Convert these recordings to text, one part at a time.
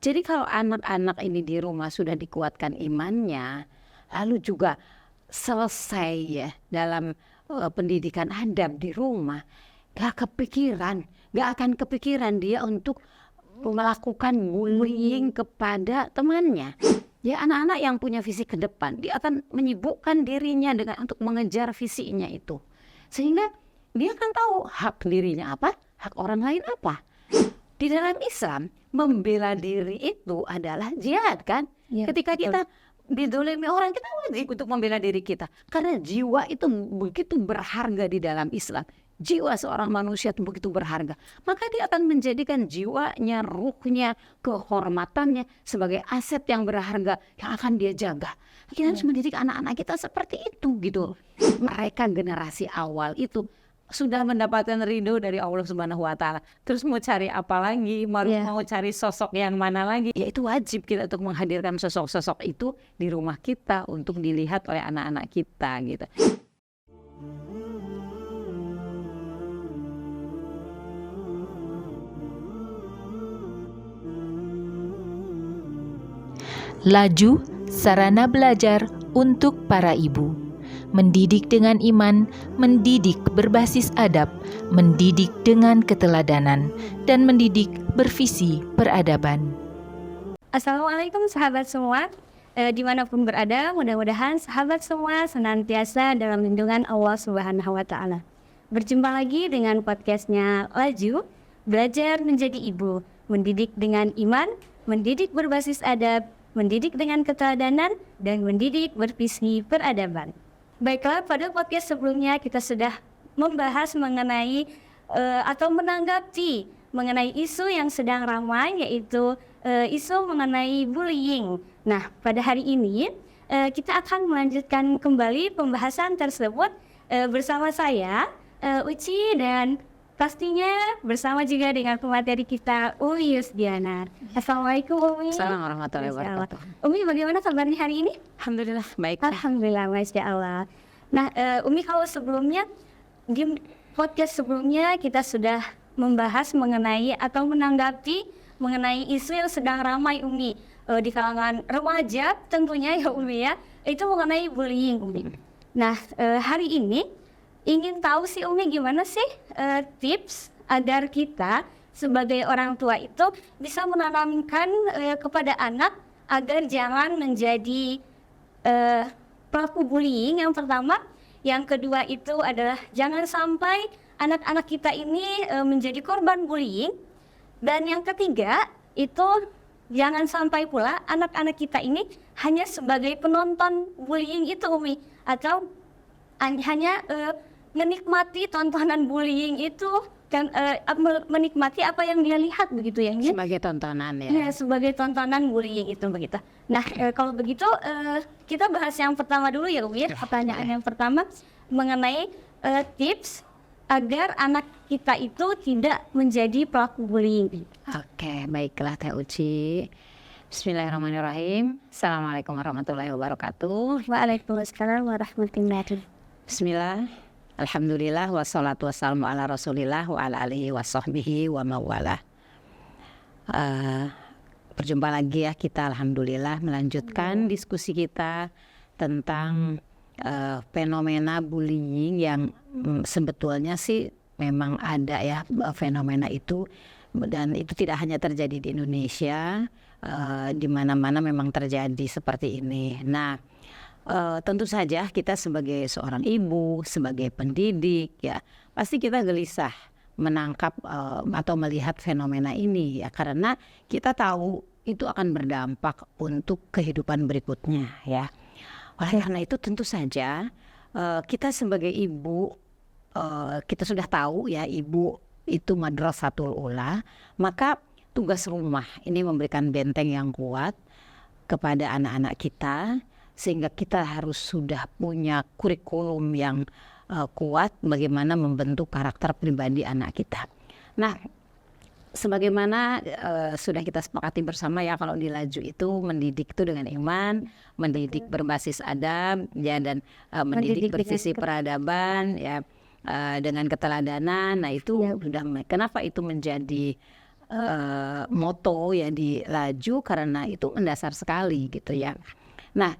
Jadi kalau anak-anak ini di rumah sudah dikuatkan imannya, lalu juga selesai ya dalam pendidikan adab di rumah, gak akan kepikiran dia untuk melakukan bullying kepada temannya. Ya, anak-anak yang punya visi ke depan, dia akan menyibukkan dirinya dengan untuk mengejar visinya itu. Sehingga dia akan tahu hak dirinya apa, hak orang lain apa. Di dalam Islam, membela diri itu adalah jihad kan? Ya, Ketika betul. kita didolimi orang, kita wajib untuk membela diri kita. Karena jiwa itu begitu berharga di dalam Islam. Jiwa seorang manusia itu begitu berharga. Maka dia akan menjadikan jiwanya, ruhnya, kehormatannya sebagai aset yang berharga yang akan dia jaga. Kita harus mendidik anak-anak kita seperti itu gitu. Mereka generasi awal itu sudah mendapatkan ridho dari Allah Subhanahu wa Ta'ala. Terus mau cari apa lagi? Mau cari sosok yang mana lagi? Ya itu wajib kita untuk menghadirkan sosok-sosok itu di rumah kita untuk dilihat oleh anak-anak kita gitu. Laju sarana belajar untuk para ibu. Mendidik dengan iman, mendidik berbasis adab, mendidik dengan keteladanan, dan mendidik bervisi peradaban. Assalamualaikum sahabat semua, dimanapun berada, mudah-mudahan sahabat semua senantiasa dalam lindungan Allah Subhanahu wa Ta'ala. Berjumpa lagi dengan podcastnya Laju, belajar menjadi ibu, mendidik dengan iman, mendidik berbasis adab, mendidik dengan keteladanan, dan mendidik bervisi peradaban. Baiklah, pada podcast sebelumnya kita sudah membahas mengenai atau menanggapi mengenai isu yang sedang ramai, yaitu isu mengenai bullying. Nah, pada hari ini kita akan melanjutkan kembali pembahasan tersebut bersama saya, Uci, dan pastinya bersama juga dengan pemateri kita, Umi Yusdiana. Assalamualaikum Umi. Assalamualaikum warahmatullahi wabarakatuh. Umi, bagaimana kabarnya hari ini? Alhamdulillah baik. Alhamdulillah, Masya Allah. Nah, Umi, kalau sebelumnya di podcast sebelumnya kita sudah membahas mengenai atau menanggapi mengenai isu yang sedang ramai, Umi, di kalangan remaja tentunya ya Umi ya, itu mengenai bullying, Umi. Nah, hari ini ingin tahu sih Umi, gimana sih tips agar kita sebagai orang tua itu bisa menanamkan kepada anak agar jangan menjadi pelaku bullying, yang pertama. Yang kedua itu adalah jangan sampai anak-anak kita ini menjadi korban bullying. Dan yang ketiga itu jangan sampai pula anak-anak kita ini hanya sebagai penonton bullying itu, Umi, atau hanya menikmati tontonan bullying itu dan menikmati apa yang dia lihat begitu ya, sebagai tontonan ya. Ya, sebagai tontonan bullying itu begitu. Nah, kalau begitu kita bahas yang pertama dulu ya, Umi. Pertanyaan yang pertama mengenai tips agar anak kita itu tidak menjadi pelaku bullying. Oke, baiklah Teh Uci. Bismillahirrahmanirrahim. Assalamualaikum warahmatullahi wabarakatuh. Waalaikumsalam warahmatullahi wabarakatuh. Bismillah. Alhamdulillah wassalatu wassalamu ala rasulillah wa ala alihi wa sahbihi wa mawalah. Berjumpa lagi ya kita, alhamdulillah, melanjutkan diskusi kita tentang fenomena bullying yang sebetulnya sih memang ada ya fenomena itu, dan itu tidak hanya terjadi di Indonesia, di mana-mana memang terjadi seperti ini. Nah, tentu saja kita sebagai seorang ibu, sebagai pendidik ya, pasti kita gelisah menangkap atau melihat fenomena ini ya, karena kita tahu itu akan berdampak untuk kehidupan berikutnya ya. Oleh karena itu tentu saja kita sebagai ibu, kita sudah tahu ya, ibu itu madrasatul ula, maka tugas rumah ini memberikan benteng yang kuat kepada anak-anak kita, sehingga kita harus sudah punya kurikulum yang kuat bagaimana membentuk karakter pribadi anak kita. Nah, sebagaimana sudah kita sepakati bersama ya, kalau di Laju itu mendidik itu dengan iman, mendidik berbasis adab ya, dan mendidik bervisi peradaban ya, dengan keteladanan. Nah itu sudah, kenapa itu menjadi moto ya di Laju karena itu mendasar sekali gitu ya. Nah,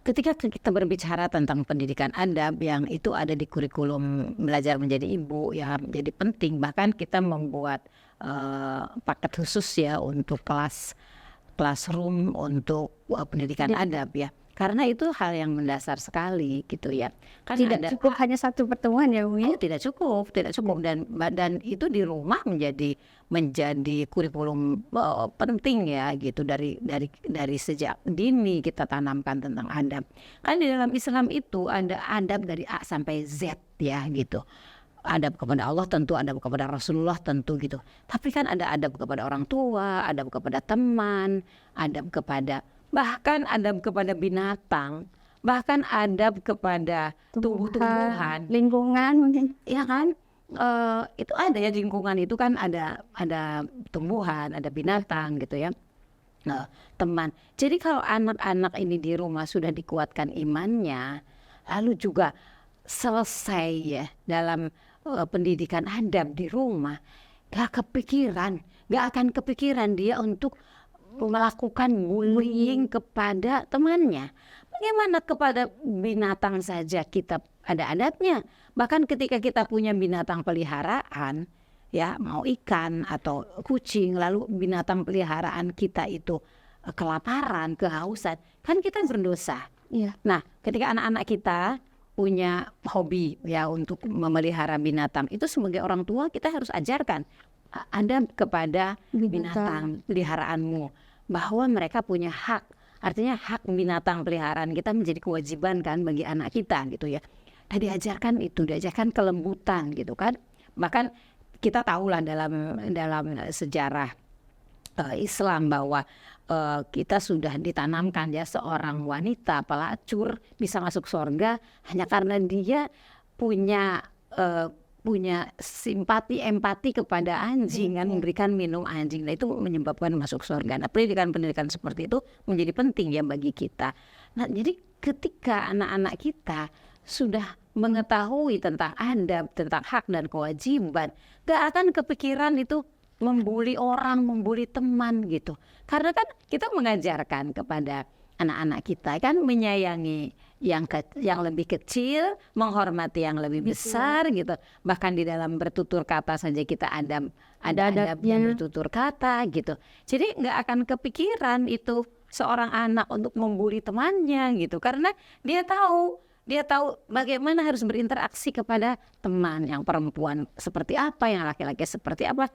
ketika kita berbicara tentang pendidikan adab yang itu ada di kurikulum belajar menjadi ibu ya jadi penting, bahkan kita membuat paket khusus ya untuk classroom untuk pendidikan adab ya. Karena itu hal yang mendasar sekali gitu ya. Kan Tidak cukup hanya satu pertemuan ya Umi. tidak cukup dan itu di rumah menjadi kurikulum penting ya gitu dari sejak dini kita tanamkan tentang adab. Kan di dalam Islam itu ada adab dari A sampai Z ya gitu. Adab kepada Allah tentu, adab kepada Rasulullah tentu gitu. Tapi kan ada adab kepada orang tua, adab kepada teman, adab kepada bahkan adab kepada binatang, bahkan adab kepada tumbuh-tumbuhan, lingkungan mungkin. ya kan? Itu ada ya, di lingkungan itu kan ada tumbuhan, ada binatang gitu ya. Nah, teman. Jadi kalau anak-anak ini di rumah sudah dikuatkan imannya, lalu juga selesai ya dalam pendidikan adab di rumah, gak akan kepikiran dia untuk melakukan bullying kepada temannya. Bagaimana kepada binatang saja kita ada adabnya. Bahkan ketika kita punya binatang peliharaan, ya mau ikan atau kucing, lalu binatang peliharaan kita itu kelaparan, kehausan, kan kita berdosa. Iya. Nah, ketika anak-anak kita punya hobi ya untuk memelihara binatang, itu sebagai orang tua kita harus ajarkan adab kepada binatang peliharaanmu, bahwa mereka punya hak. Artinya hak binatang peliharaan kita menjadi kewajiban kan bagi anak kita gitu ya. Nah, diajarkan kelembutan gitu kan. Bahkan kita tahulah dalam sejarah Islam bahwa kita sudah ditanamkan ya seorang wanita pelacur bisa masuk surga hanya karena dia punya simpati, empati kepada anjing kan, memberikan minum anjing. Nah, itu menyebabkan masuk surga. Nah, pendidikan seperti itu menjadi penting ya bagi kita. Nah, jadi ketika anak-anak kita sudah mengetahui tentang adab, tentang hak dan kewajiban, gak akan kepikiran itu membuli orang, membuli teman gitu. Karena kan kita mengajarkan kepada anak-anak kita kan menyayangi yang lebih kecil, menghormati yang lebih besar gitu. Bahkan di dalam bertutur kata saja kita ada adabnya bertutur kata gitu. Jadi nggak akan kepikiran itu seorang anak untuk membuli temannya gitu. Karena dia tahu bagaimana harus berinteraksi kepada teman yang perempuan seperti apa, yang laki-laki seperti apa.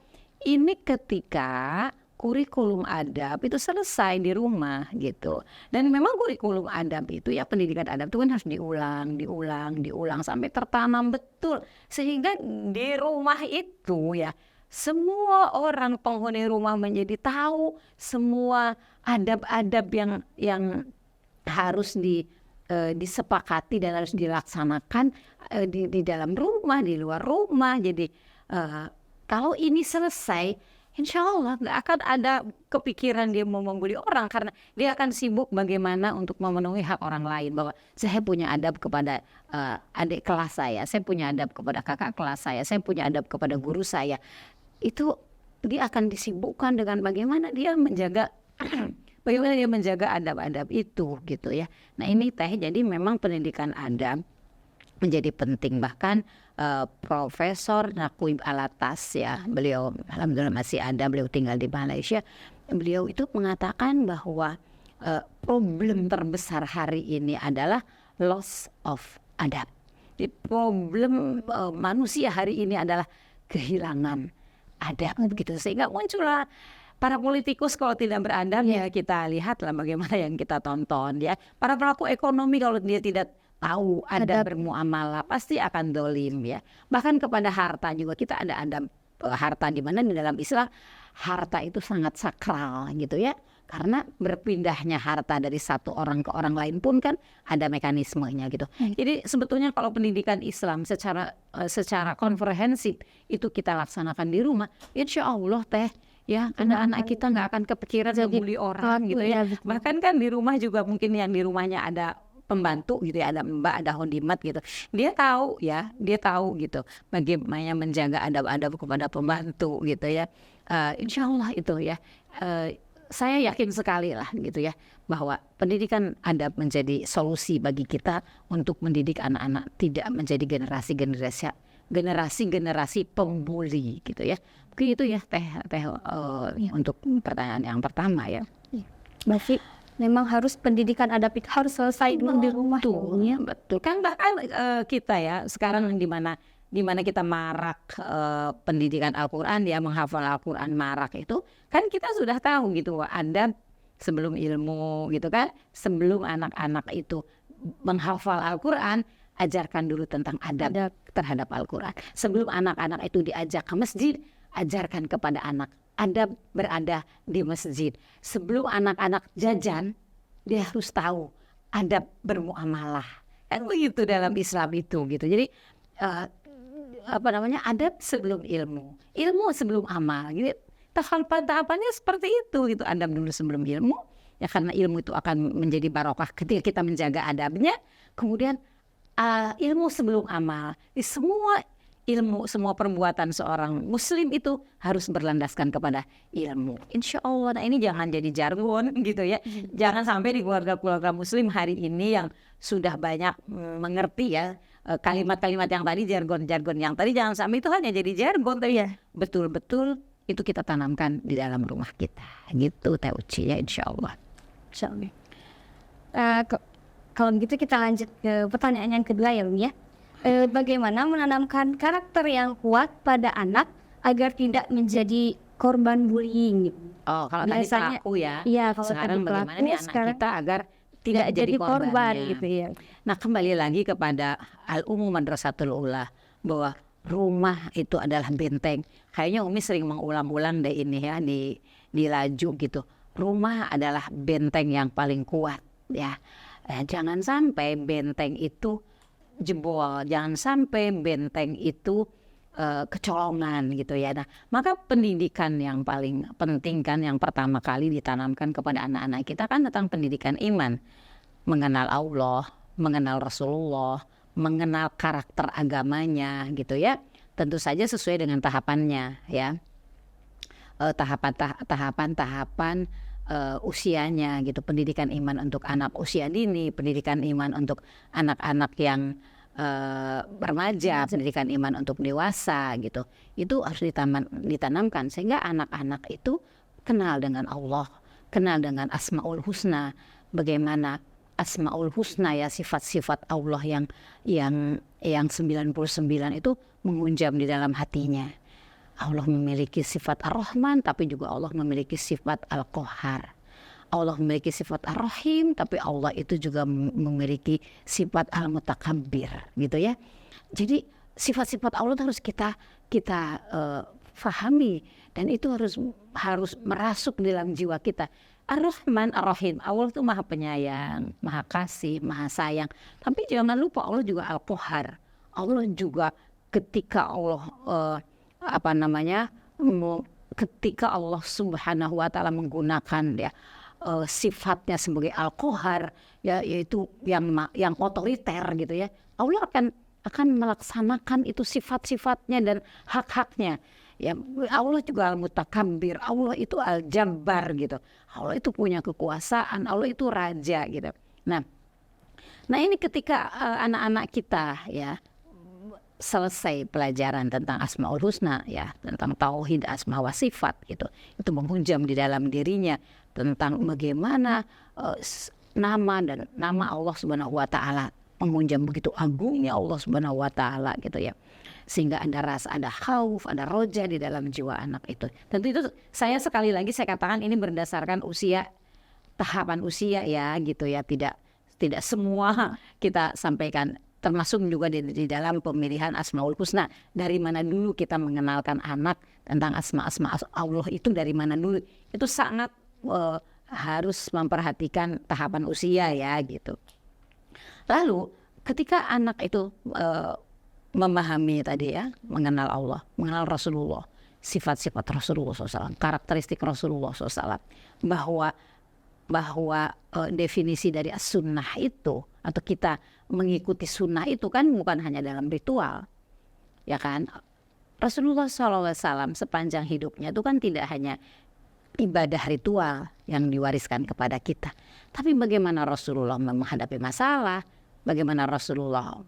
Ini ketika kurikulum adab itu selesai di rumah gitu. Dan memang kurikulum adab itu ya, pendidikan adab itu kan harus diulang sampai tertanam betul. Sehingga di rumah itu ya semua orang penghuni rumah menjadi tahu semua adab-adab yang harus disepakati dan harus dilaksanakan di dalam rumah, di luar rumah. Jadi kalau ini selesai, insya Allah gak akan ada kepikiran dia mau membuli orang, karena dia akan sibuk bagaimana untuk memenuhi hak orang lain. Bahwa saya punya adab kepada adik kelas saya punya adab kepada kakak kelas saya punya adab kepada guru saya. Itu dia akan disibukkan dengan bagaimana dia menjaga adab-adab itu gitu ya. Nah ini jadi memang pendidikan adab menjadi penting. Bahkan Profesor Naqib Alatas ya, beliau alhamdulillah masih ada, beliau tinggal di Malaysia. Beliau itu mengatakan bahwa problem terbesar hari ini adalah loss of adab. Jadi problem manusia hari ini adalah kehilangan adab gitu. Sehingga muncullah para politikus kalau tidak beradab ya kita lihatlah bagaimana yang kita tonton ya. Para pelaku ekonomi kalau dia tidak tahu adab bermuamalah pasti akan dolim ya. Bahkan kepada harta juga kita ada adab harta, di mana di dalam Islam harta itu sangat sakral gitu ya. Karena berpindahnya harta dari satu orang ke orang lain pun kan ada mekanismenya gitu. Jadi sebetulnya kalau pendidikan Islam secara komprehensif itu kita laksanakan di rumah, insya Allah ya anak-anak kita nggak akan kepikiran membuli orang gitu ya. Bahkan kan di rumah juga mungkin yang di rumahnya ada pembantu gitu ya, ada mbak, ada hondimat gitu. Dia tahu gitu bagaimana menjaga adab-adab kepada pembantu gitu ya. Insya Allah itu ya, saya yakin sekali lah gitu ya, bahwa pendidikan adab menjadi solusi bagi kita untuk mendidik anak-anak tidak menjadi generasi pembuli gitu ya. Mungkin itu ya teh untuk pertanyaan yang pertama ya. Berarti memang harus pendidikan adab itu harus selesai dulu di rumah. Betul kan, bahkan kita ya sekarang di mana kita marak pendidikan Al-Quran ya, menghafal Al-Quran marak itu kan kita sudah tahu gitu bahwa adab sebelum ilmu gitu kan. Sebelum anak-anak itu menghafal Al-Quran, ajarkan dulu tentang adab terhadap Al-Quran. Sebelum anak-anak itu diajak ke masjid, ajarkan kepada anak adab berada di masjid. Sebelum anak-anak jajan, dia harus tahu adab bermuamalah. Kan begitu dalam Islam itu gitu. Jadi adab sebelum ilmu, ilmu sebelum amal. Gitu. Tahapannya seperti itu gitu. Adab dulu sebelum ilmu. Ya karena ilmu itu akan menjadi barokah ketika kita menjaga adabnya. Kemudian ilmu sebelum amal. Di semua ilmu, semua perbuatan seorang muslim itu harus berlandaskan kepada ilmu. Insya Allah. Nah ini jangan jadi jargon gitu ya. Jangan sampai di keluarga-keluarga muslim hari ini yang sudah banyak mengerti ya kalimat-kalimat yang tadi, jargon-jargon yang tadi, jangan sampai itu hanya jadi jargon, tapi betul-betul itu kita tanamkan di dalam rumah kita. Gitu Teh Uci ya, insya Allah. Insya Allah. Kalau begitu kita lanjut ke pertanyaan yang kedua ya Umi ya. Bagaimana menanamkan karakter yang kuat pada anak agar tidak menjadi korban bullying? Oh, kalau tadi pelaku ya. Iya, kalau sekarang tadi bagaimana nih anak kita agar tidak jadi korban gitu ya. Nah, kembali lagi kepada Al-Ummu Madrasatul Ula, bahwa rumah itu adalah benteng. Kayaknya Umi sering mengulang-ulang deh ini ya di Laju gitu. Rumah adalah benteng yang paling kuat ya. Jangan sampai benteng itu jebol, jangan sampai benteng itu kecolongan gitu ya. Nah, maka pendidikan yang paling penting kan yang pertama kali ditanamkan kepada anak-anak kita kan tentang pendidikan iman, mengenal Allah, mengenal Rasulullah, mengenal karakter agamanya gitu ya. Tentu saja sesuai dengan tahapannya ya, tahapan usianya gitu. Pendidikan iman untuk anak usia dini, pendidikan iman untuk anak-anak yang remaja, pendidikan iman untuk dewasa gitu. Itu harus ditanamkan sehingga anak-anak itu kenal dengan Allah, kenal dengan Asmaul Husna. Bagaimana Asmaul Husna ya, sifat-sifat Allah yang 99 itu menghunjam di dalam hatinya. Allah memiliki sifat Ar-Rahman, tapi juga Allah memiliki sifat Al-Qahhar. Allah memiliki sifat Ar-Rahim, tapi Allah itu juga memiliki sifat Al-Mutakabbir gitu ya. Jadi sifat-sifat Allah harus kita fahami, dan itu harus merasuk dalam jiwa kita. Ar-Rahman, Ar-Rahim, Allah itu maha penyayang, maha kasih, maha sayang. Tapi jangan lupa Allah juga Al-Qahhar. Allah juga ketika Allah ketika Allah Subhanahu wa taala menggunakan ya sifatnya sebagai Al-Qahhar ya, yaitu yang otoriter gitu ya. Allah akan melaksanakan itu sifat-sifatnya dan hak-haknya. Ya, Allah juga Al-Mutakabbir, Allah itu Al-Jabbar gitu. Allah itu punya kekuasaan, Allah itu raja gitu. Nah ini ketika anak-anak kita ya selesai pelajaran tentang Asmaul Husna ya, tentang tauhid asma wa sifat gitu, itu menghunjam di dalam dirinya tentang bagaimana nama Allah Subhanahu wa taala, menghunjam begitu agungnya Allah Subhanahu wa taala gitu ya. Sehingga ada khauf, ada roja di dalam jiwa anak itu. Tentu itu saya sekali lagi saya katakan ini berdasarkan tahapan usia ya gitu ya. Tidak semua kita sampaikan, termasuk juga di dalam pemilihan Asmaul Husna. Dari mana dulu kita mengenalkan anak tentang asma-asma Allah itu, dari mana dulu. Itu sangat harus memperhatikan tahapan usia ya gitu. Lalu ketika anak itu memahami tadi ya, mengenal Allah, mengenal Rasulullah, sifat-sifat Rasulullah SAW, karakteristik Rasulullah SAW, bahwa definisi dari as-sunnah itu, atau kita mengikuti sunnah itu kan bukan hanya dalam ritual ya kan. Rasulullah SAW sepanjang hidupnya itu kan tidak hanya ibadah ritual yang diwariskan kepada kita, tapi bagaimana Rasulullah menghadapi masalah, bagaimana Rasulullah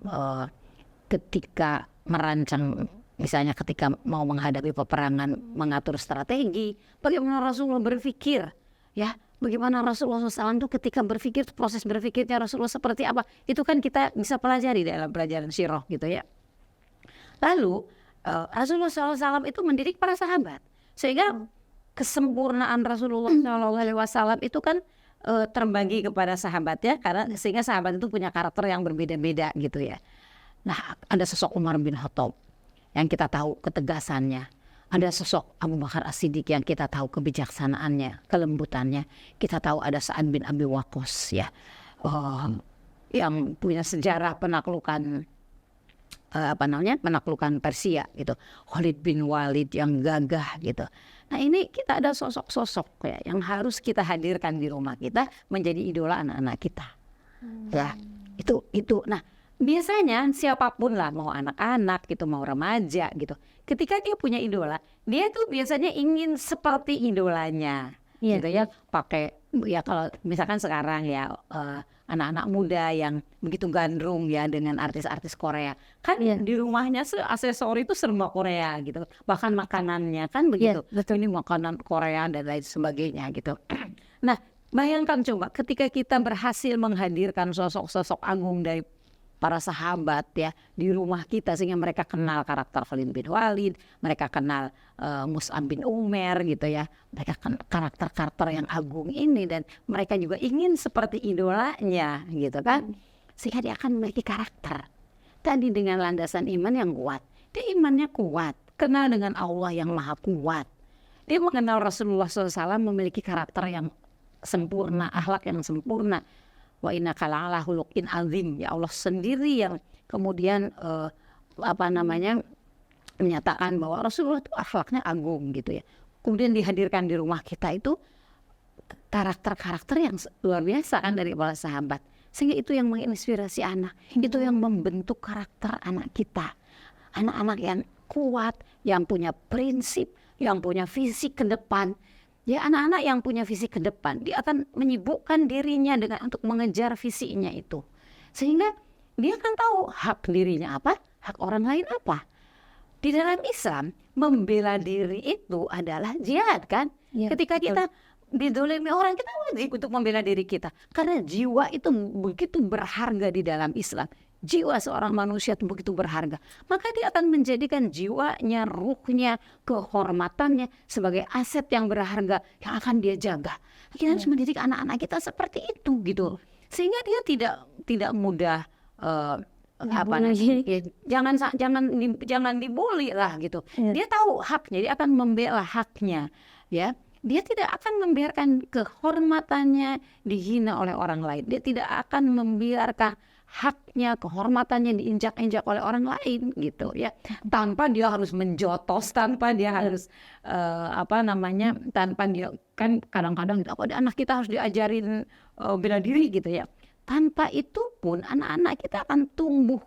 ketika merancang, misalnya ketika mau menghadapi peperangan, mengatur strategi, bagaimana Rasulullah berpikir, ya, bagaimana Rasulullah SAW itu ketika berpikir, proses berpikirnya Rasulullah seperti apa, itu kan kita bisa pelajari dalam pelajaran sirah gitu ya. Lalu Rasulullah SAW itu mendidik para sahabat, sehingga kesempurnaan Rasulullah SAW itu kan terbagi kepada sahabatnya, karena sehingga sahabat itu punya karakter yang berbeda-beda gitu ya. Nah, ada sosok Umar bin Khattab yang kita tahu ketegasannya, ada sosok Abu Bakar As-Siddiq yang kita tahu kebijaksanaannya, kelembutannya. Kita tahu ada Sa'ad bin Abi Waqqas ya, yang punya sejarah penaklukan penaklukan Persia gitu. Khalid bin Walid yang gagah gitu. Nah, ini kita ada sosok-sosok ya yang harus kita hadirkan di rumah kita menjadi idola anak-anak kita. Ya, itu. Nah, biasanya siapapun lah, mau anak-anak gitu, mau remaja gitu, ketika dia punya idola, dia tuh biasanya ingin seperti idolanya, gitu ya. Pakai ya, kalau misalkan sekarang ya anak-anak muda yang begitu gandrung ya dengan artis-artis Korea, kan di rumahnya aksesori itu serba Korea gitu, bahkan makanannya kan begitu, ini makanan Korea dan lain sebagainya gitu. Nah, bayangkan coba ketika kita berhasil menghadirkan sosok-sosok agung dari para sahabat ya di rumah kita, sehingga mereka kenal karakter Khalid bin Walid, mereka kenal Mus'ab bin Umair gitu ya, mereka karakter-karakter yang agung ini, dan mereka juga ingin seperti idolanya gitu kan, sehingga dia akan memiliki karakter tadi dengan landasan iman yang kuat. Dia imannya kuat, kenal dengan Allah yang maha kuat, dia mengenal Rasulullah SAW memiliki karakter yang sempurna, akhlak yang sempurna. Wa innaka la'ala khuluqin azim, ya Allah sendiri yang kemudian menyatakan bahwa Rasulullah itu akhlaknya agung gitu ya. Kemudian dihadirkan di rumah kita itu karakter-karakter yang luar biasa kan dari para sahabat, sehingga itu yang menginspirasi anak, itu yang membentuk karakter anak kita, anak-anak yang kuat, yang punya prinsip, yang punya visi ke depan. Ya, anak-anak yang punya visi ke depan, dia akan menyibukkan dirinya dengan untuk mengejar visinya itu. Sehingga dia akan tahu hak dirinya apa, hak orang lain apa. Di dalam Islam, membela diri itu adalah jihad kan. Ya, ketika kita dizolimi orang, kita wajib untuk membela diri kita. Karena jiwa itu begitu berharga di dalam Islam. Jiwa seorang manusia itu begitu berharga, maka dia akan menjadikan jiwanya, ruhnya, kehormatannya sebagai aset yang berharga yang akan dia jaga. Kita harus mendidik anak-anak kita seperti itu gitu, sehingga dia tidak mudah jangan dibully lah gitu. Dia tahu haknya, dia akan membela haknya ya. Dia tidak akan membiarkan kehormatannya dihina oleh orang lain. Dia tidak akan membiarkan haknya, kehormatannya diinjak-injak oleh orang lain gitu ya, tanpa dia harus menjotos, tanpa dia harus tanpa dia kan kadang-kadang gitu, anak kita harus diajarin bela diri gitu ya. Tanpa itu pun anak-anak kita akan tumbuh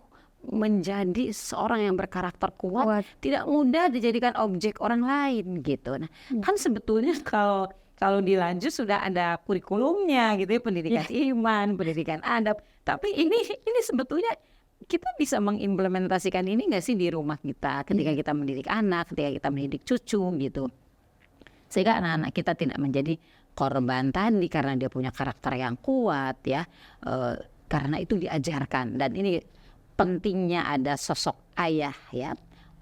menjadi seorang yang berkarakter kuat, tidak mudah dijadikan objek orang lain gitu. Nah, kan sebetulnya kalau dilanjut sudah ada kurikulumnya gitu ya, pendidikan iman, pendidikan adab. Tapi ini sebetulnya kita bisa mengimplementasikan ini nggak sih di rumah kita, ketika kita mendidik anak, ketika kita mendidik cucu gitu. Sehingga anak-anak kita tidak menjadi korban tadi karena dia punya karakter yang kuat ya. Karena itu diajarkan, dan ini pentingnya ada sosok ayah ya.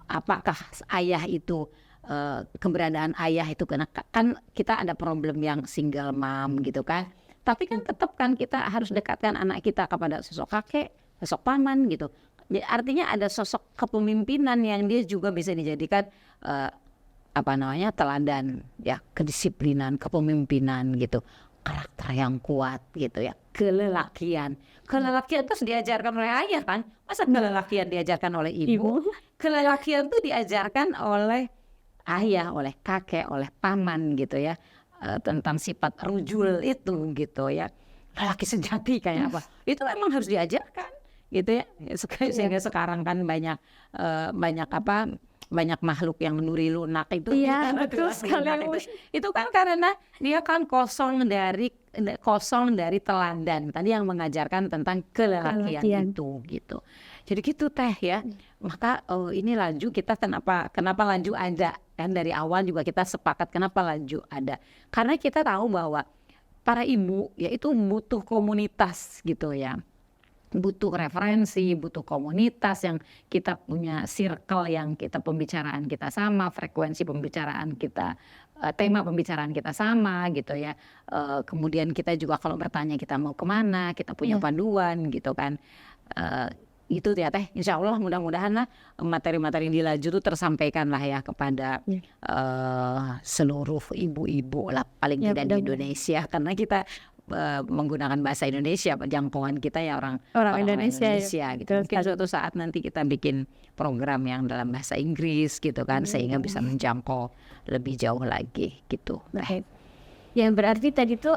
Apakah ayah itu keberadaan ayah itu, karena kan kita ada problem yang single mom gitu kan, tapi kan tetap kan kita harus dekatkan anak kita kepada sosok kakek, sosok paman gitu. Jadi artinya ada sosok kepemimpinan yang dia juga bisa dijadikan teladan ya, kedisiplinan, kepemimpinan gitu, karakter yang kuat gitu ya, kelelakian terus diajarkan oleh ayah kan, masa kelelakian diajarkan oleh ibu? Kelelakian tuh diajarkan oleh ayah, oleh kakek, oleh paman gitu ya, tentang sifat rujul itu gitu ya, lelaki sejati kayak apa, itu memang harus diajarkan gitu ya. Sehingga sekarang kan banyak banyak makhluk yang menuri lunak itu. Iya, kan, betul menuri sekali, lunak Bu. itu kan karena dia kan kosong dari teladan tadi yang mengajarkan tentang kelelakian Kelelakian. itu gitu. Jadi gitu Teh ya. Maka ini Laju kita kenapa Laju ada kan, dari awal juga kita sepakat kenapa Laju ada. Karena kita tahu bahwa para ibu ya itu butuh komunitas gitu ya. Butuh referensi, butuh komunitas yang kita punya circle yang kita pembicaraan kita sama, frekuensi pembicaraan kita, tema pembicaraan kita sama gitu ya. Kemudian kita juga kalau bertanya kita mau kemana, kita punya panduan gitu kan. Itu ya Teh, insya Allah mudah-mudahan lah materi-materi di Laju itu tersampaikan lah ya kepada seluruh ibu-ibu lah paling Ya, tidak di mudah-mudahan. Indonesia, karena kita menggunakan bahasa Indonesia, jangkauan kita ya orang Indonesia, ya. gitu. Betul Mungkin sekali. suatu saat nanti kita bikin program yang dalam bahasa Inggris gitu kan, sehingga bisa menjangkau lebih jauh lagi gitu. Baik. Ya berarti tadi tuh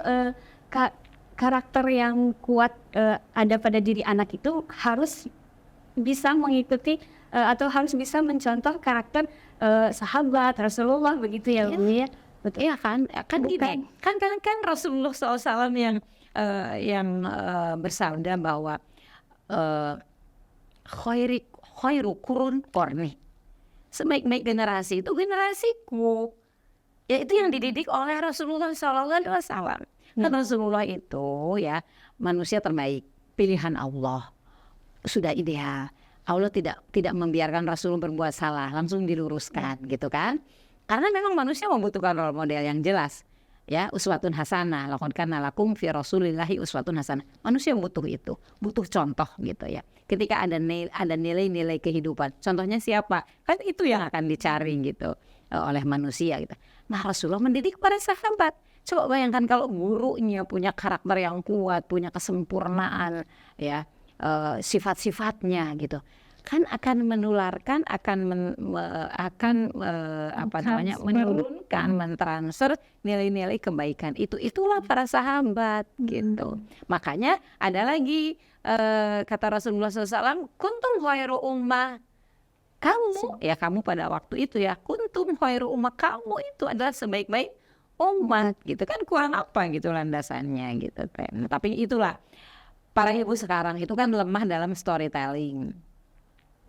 karakter yang kuat ada pada diri anak itu harus bisa mengikuti atau harus bisa mencontoh karakter sahabat Rasulullah begitu ya Bu ya. Betul. Iya kan gini, kan Rasulullah SAW yang bersabda bahwa khairu qurun qarni, sebaik-baik generasi itu generasiku. Ya itu yang dididik oleh Rasulullah SAW. Kan Rasulullah itu ya manusia terbaik, pilihan Allah, sudah ideal. Allah tidak membiarkan Rasul berbuat salah, langsung diluruskan gitu kan. Karena memang manusia membutuhkan role model yang jelas. Ya, uswatun hasanah, laqad kana lakum fi Rasulillahi uswatun hasanah. Manusia butuh itu, butuh contoh gitu ya. Ketika ada nilai-nilai kehidupan, contohnya siapa? Kan itu yang akan dicari gitu oleh manusia gitu. Nah, Rasulullah mendidik para sahabat. Coba bayangkan kalau gurunya punya karakter yang kuat, punya kesempurnaan ya, sifat-sifatnya gitu. Kan akan menularkan, menurunkan, mentransfer nilai-nilai kebaikan itulah para sahabat gitu. Makanya ada lagi kata Rasulullah SAW, kuntum khairu ummah, kamu pada waktu itu ya, kuntum khairu ummah, kamu itu adalah sebaik-baik umat gitu kan. Kurang apa gitu landasannya gitu. Nah, tapi itulah para ibu sekarang itu kan lemah dalam storytelling.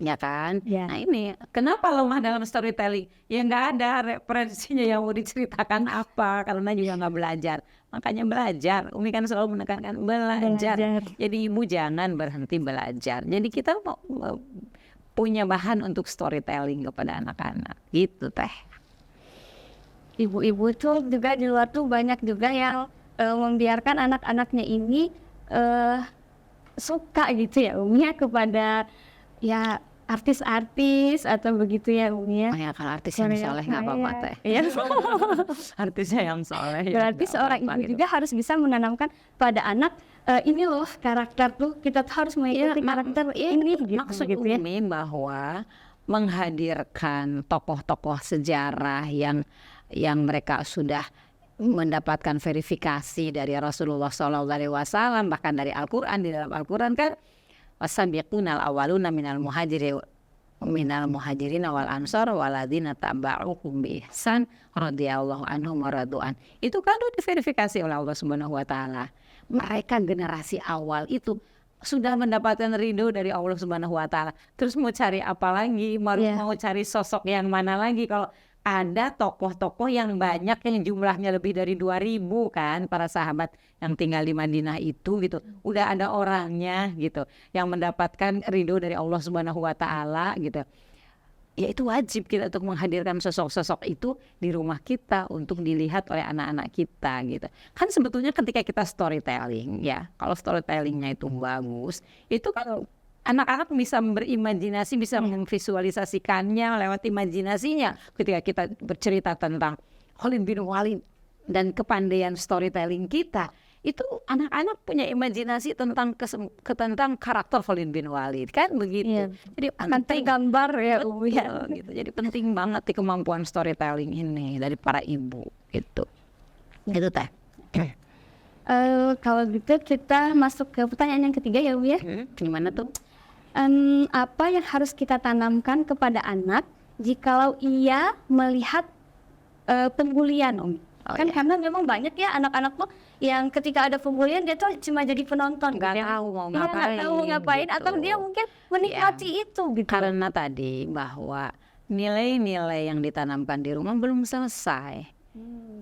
Ya kan? Ya. Nah ini kenapa lemah dalam storytelling? Ya nggak ada referensinya yang mau diceritakan apa, karena juga nggak belajar. Makanya belajar, Umi kan selalu menekankan belajar. Jadi ibu jangan berhenti belajar. Jadi kita mau punya bahan untuk storytelling kepada anak-anak gitu Teh. Ibu-ibu tuh juga di luar tuh banyak juga yang membiarkan anak-anaknya ini suka gitu ya Umi ya kepada ya artis-artis atau begitu ya Umi ya. Oh ya, kalau artis yang soleh nggak apa-apa Teh. Iya. Artisnya yang soleh. Berarti ya seorang nggak ibu apa-apa gitu. juga harus bisa menanamkan pada anak ini loh karakter tuh, kita tuh harus mengikuti karakter ini gitu, Maksud gitu ya. Umi bahwa menghadirkan tokoh-tokoh sejarah yang mereka sudah mendapatkan verifikasi dari Rasulullah SAW, bahkan dari Al-Quran. Di dalam Al-Quran kan wasabiqunal awwaluna minal muhajirin wal ansar waladina taba'uhum bi ihsan radhiyallahu anhum wa radu'an. Itu kan udah diverifikasi oleh Allah Subhanahu wa taala. Mereka generasi awal itu sudah mendapatkan ridho dari Allah Subhanahu wa taala. Terus mau cari apa lagi? Mau cari sosok yang mana lagi kalau ada tokoh-tokoh yang banyak yang jumlahnya lebih dari 2.000 kan, para sahabat yang tinggal di Madinah itu gitu. Udah ada orangnya gitu yang mendapatkan ridho dari Allah Subhanahu wa taala gitu. Ya itu wajib kita untuk menghadirkan sosok-sosok itu di rumah kita untuk dilihat oleh anak-anak kita gitu. Kan sebetulnya ketika kita storytelling ya, kalau storytellingnya itu bagus, itu kan anak-anak bisa berimajinasi, bisa memvisualisasikannya lewat imajinasinya. Ketika kita bercerita tentang Khalid bin Walid dan kepandaian storytelling kita, itu anak-anak punya imajinasi tentang karakter Khalid bin Walid kan begitu. Iya. Jadi Akan tergambar ya Umi ya. betul, gitu. Jadi penting banget di kemampuan storytelling ini dari para ibu gitu. Itu Teh. Kalau gitu kita masuk ke pertanyaan yang ketiga ya Umi ya. Gimana tuh? Apa yang harus kita tanamkan kepada anak jikalau ia melihat pembulian, Umi. Karena memang banyak ya anak-anak tuh yang ketika ada pembulian dia tuh cuma jadi penonton, nggak gitu ya. tahu mau Iya, nggak ngapain, tahu ngapain gitu. atau dia mungkin menikmati itu gitu. Karena tadi bahwa nilai-nilai yang ditanamkan di rumah belum selesai.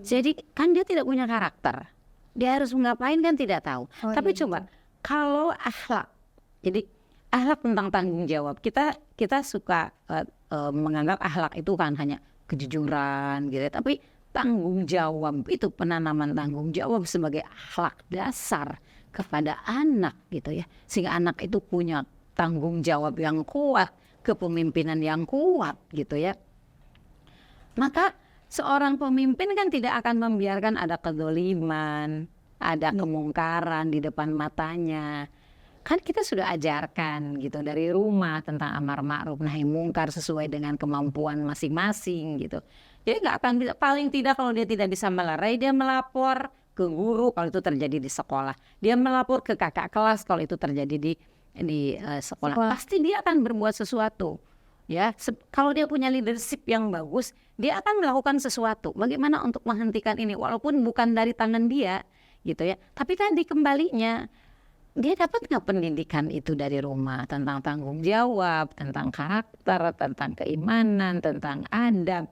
Jadi kan dia tidak punya karakter. Dia harus ngapain kan tidak tahu. Oh, Tapi iya, coba kalau akhlak, jadi akhlak tentang tanggung jawab. Kita suka menganggap akhlak itu kan hanya kejujuran gitu. Tapi tanggung jawab itu penanaman tanggung jawab sebagai akhlak dasar kepada anak gitu ya. Sehingga anak itu punya tanggung jawab yang kuat, kepemimpinan yang kuat gitu ya. Maka seorang pemimpin kan tidak akan membiarkan ada kedoliman, ada kemungkaran di depan matanya. Kan kita sudah ajarkan gitu dari rumah tentang amar ma'ruf nahi mungkar sesuai dengan kemampuan masing-masing gitu. Jadi nggak akan bisa, paling tidak kalau dia tidak bisa melerai dia melapor ke guru kalau itu terjadi di sekolah. Dia melapor ke kakak kelas kalau itu terjadi di sekolah. Pasti dia akan berbuat sesuatu. Ya, kalau dia punya leadership yang bagus, dia akan melakukan sesuatu. Bagaimana untuk menghentikan ini walaupun bukan dari tangan dia gitu ya. Tapi tadi kembalinya dia dapat nggak pendidikan itu dari rumah tentang tanggung jawab, tentang karakter, tentang keimanan, tentang adab,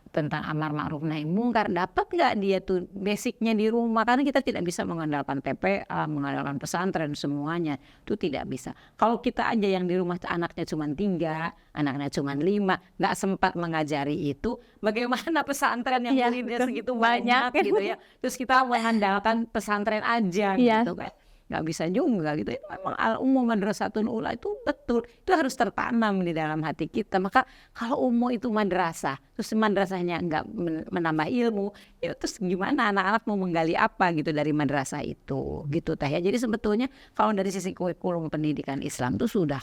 tentang amar ma'ruf nahi mungkar. Dapat nggak dia tuh basicnya di rumah? Karena kita tidak bisa mengandalkan TPA, mengandalkan pesantren semuanya itu tidak bisa. Kalau kita aja yang di rumah anaknya cuma 3, anaknya cuma 5, nggak sempat mengajari itu, bagaimana pesantren yang muridnya segitu banyak gitu ya? Terus kita mengandalkan pesantren aja gitu kan? Nggak bisa juga gitu. Itu memang al-ummu madrasatun ula itu betul, itu harus tertanam di dalam hati kita. Maka kalau ummu itu madrasah, terus madrasahnya nggak menambah ilmu, ya terus gimana anak-anak mau menggali apa gitu dari madrasah itu gitu teh ya. Jadi sebetulnya kalau dari sisi kurikulum pendidikan Islam itu sudah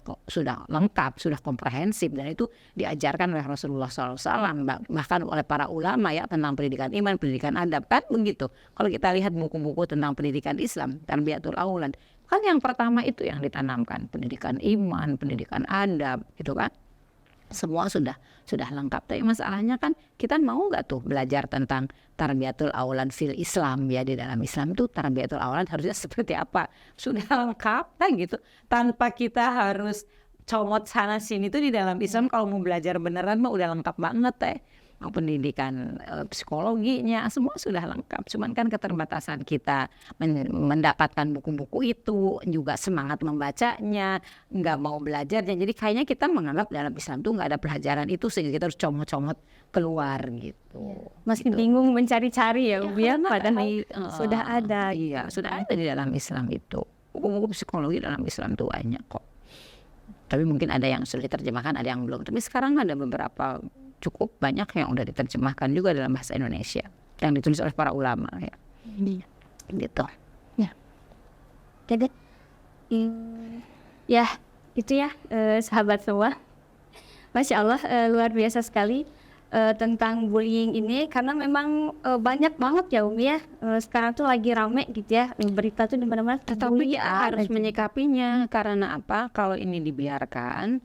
lengkap, sudah komprehensif, dan itu diajarkan oleh Rasulullah SAW, bahkan oleh para ulama ya, tentang pendidikan iman, pendidikan adab kan begitu. Kalau kita lihat buku-buku tentang pendidikan Islam, Tarbiyatul Aulad, kan yang pertama itu yang ditanamkan pendidikan iman, pendidikan adab gitu kan. Semua sudah lengkap. Tapi masalahnya kan kita mau nggak tuh belajar tentang tarbiyatul aulad fil Islam ya. Di dalam Islam tuh tarbiyatul aulad harusnya seperti apa? Sudah lengkap kan gitu. Tanpa kita harus comot sana sini tuh di dalam Islam kalau mau belajar beneran mah udah lengkap banget teh. Pendidikan psikologinya semua sudah lengkap. Cuman kan keterbatasan kita mendapatkan buku-buku itu, juga semangat membacanya, nggak mau belajarnya. Jadi kayaknya kita menganggap dalam Islam tuh nggak ada pelajaran itu, sehingga kita harus comot-comot keluar gitu. Masih bingung mencari-cari ya, padahal sudah ada. Iya, sudah ada di dalam Islam itu. Buku-buku psikologi dalam Islam tuh banyak kok. Tapi mungkin ada yang sudah diterjemahkan, ada yang belum. Tapi sekarang ada beberapa cukup banyak yang udah diterjemahkan juga dalam bahasa Indonesia yang ditulis oleh para ulama ya. Gitu. Ya. Jadi ya itu ya sahabat semua. Masya Allah luar biasa sekali tentang bullying ini, karena memang banyak banget ya Umi ya. Sekarang tuh lagi rame gitu ya berita tuh di mana-mana. Tetapi kita harus menyikapinya, karena apa? Kalau ini dibiarkan,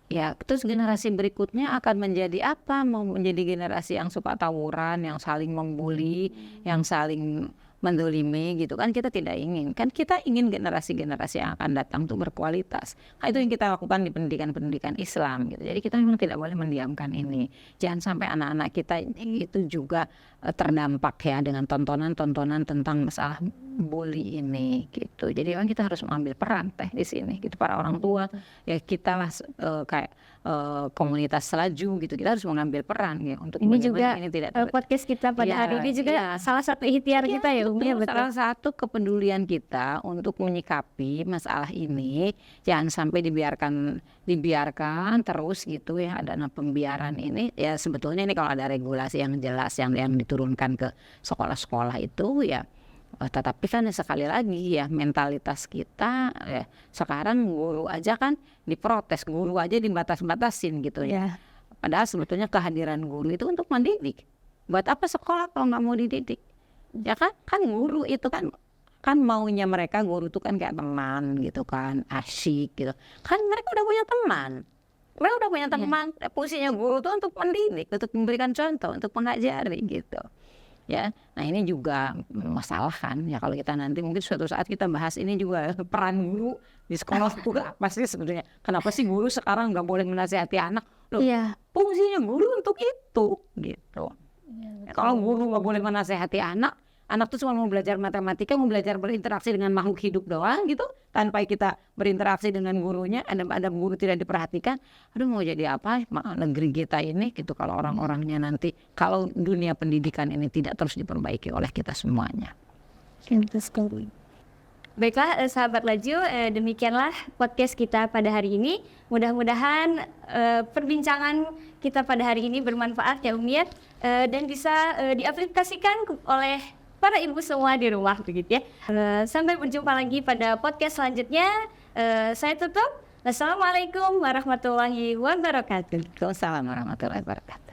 ya terus generasi berikutnya akan menjadi apa? Mau menjadi generasi yang suka tawuran, yang saling membuli, yang saling mendolimi gitu kan. Kita tidak ingin. Kan kita ingin generasi-generasi yang akan datang tuh berkualitas. Nah, itu yang kita lakukan di pendidikan Islam gitu. Jadi kita memang tidak boleh mendiamkan ini. Jangan sampai anak-anak kita itu juga terdampak ya dengan tontonan-tontonan tentang masalah bully ini gitu. Jadi memang kita harus mengambil peran teh di sini gitu. Para orang tua ya kita lah kayak komunitas Selaju gitu, kita harus mengambil peran ya untuk ini juga ini tidak podcast kita pada hari ini juga salah satu ikhtiar kita ya Umi ya, betul. Salah satu kepedulian kita untuk menyikapi masalah ini, jangan sampai dibiarkan terus gitu ya, ada pembiaran ini ya. Sebetulnya ini kalau ada regulasi yang jelas yang diturunkan ke sekolah-sekolah itu ya. Tetapi kan sekali lagi ya mentalitas kita ya, sekarang guru aja kan diprotes, guru aja dibatas-batasin gitu ya. Padahal sebetulnya kehadiran guru itu untuk mendidik. Buat apa sekolah kalau nggak mau dididik? Ya kan guru itu kan maunya mereka guru itu kan kayak teman gitu kan, asyik gitu. Kan mereka udah punya teman. Mereka udah punya teman. Fungsinya guru itu untuk mendidik, untuk memberikan contoh, untuk mengajari gitu. Ya, nah ini juga masalah kan ya, kalau kita nanti mungkin suatu saat kita bahas ini juga peran guru di sekolah itu apa sih sebenarnya, kenapa sih guru sekarang nggak boleh menasihati anak? Loh, fungsinya guru untuk itu gitu. Kalau guru nggak boleh menasihati anak tuh cuma mau belajar matematika, mau belajar berinteraksi dengan makhluk hidup doang gitu, tanpa kita berinteraksi dengan gurunya, ada guru tidak diperhatikan, aduh mau jadi apa negeri kita ini gitu kalau orang-orangnya nanti, kalau dunia pendidikan ini tidak terus diperbaiki oleh kita semuanya. Baiklah sahabat Laju, demikianlah podcast kita pada hari ini. Mudah-mudahan perbincangan kita pada hari ini bermanfaat ya Umi, dan bisa diaplikasikan oleh para ibu semua di rumah begitu ya. Sampai berjumpa lagi pada podcast selanjutnya. Saya tutup. Assalamualaikum warahmatullahi wabarakatuh. Waalaikumsalam warahmatullahi wabarakatuh.